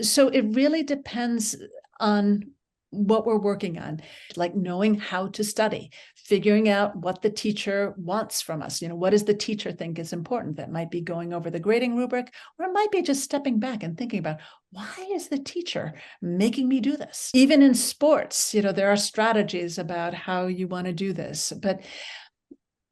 So it really depends on what we're working on, like knowing how to study, figuring out what the teacher wants from us. What does the teacher think is important? That might be going over the grading rubric, or it might be just stepping back and thinking about, why is the teacher making me do this? Even in sports, there are strategies about how you want to do this, but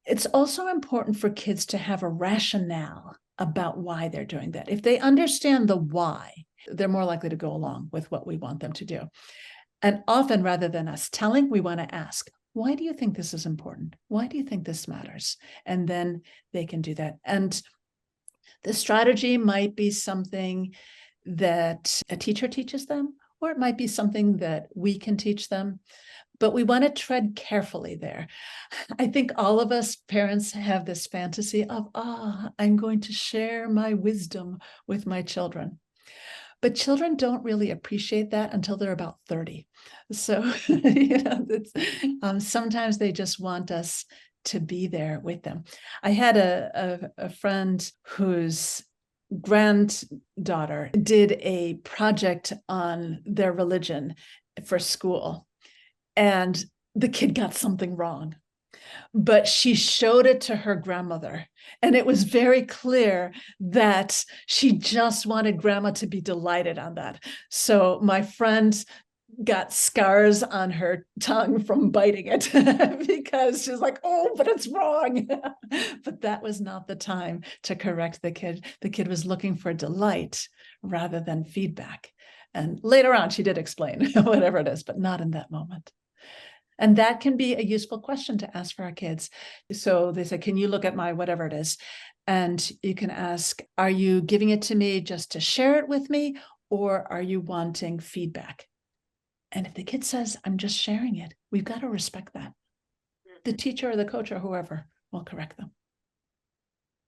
it's also important for kids to have a rationale about why they're doing that. If they understand the why, they're more likely to go along with what we want them to do. And often, rather than us telling, we want to ask, why do you think this is important? Why do you think this matters? And then they can do that. And the strategy might be something that a teacher teaches them, or it might be something that we can teach them. But we want to tread carefully there. I think all of us parents have this fantasy of, I'm going to share my wisdom with my children. But children don't really appreciate that until they're about 30. So, sometimes they just want us to be there with them. I had a friend whose granddaughter did a project on their religion for school, and the kid got something wrong. But she showed it to her grandmother, and it was very clear that she just wanted grandma to be delighted on that. So my friend got scars on her tongue from biting it because she's like, oh, but it's wrong. But that was not the time to correct the kid. The kid was looking for delight rather than feedback. And later on, she did explain whatever it is, but not in that moment. And that can be a useful question to ask for our kids. So they say, can you look at my whatever it is? And you can ask, are you giving it to me just to share it with me, or are you wanting feedback? And if the kid says, I'm just sharing it, we've got to respect that. The teacher or the coach or whoever will correct them.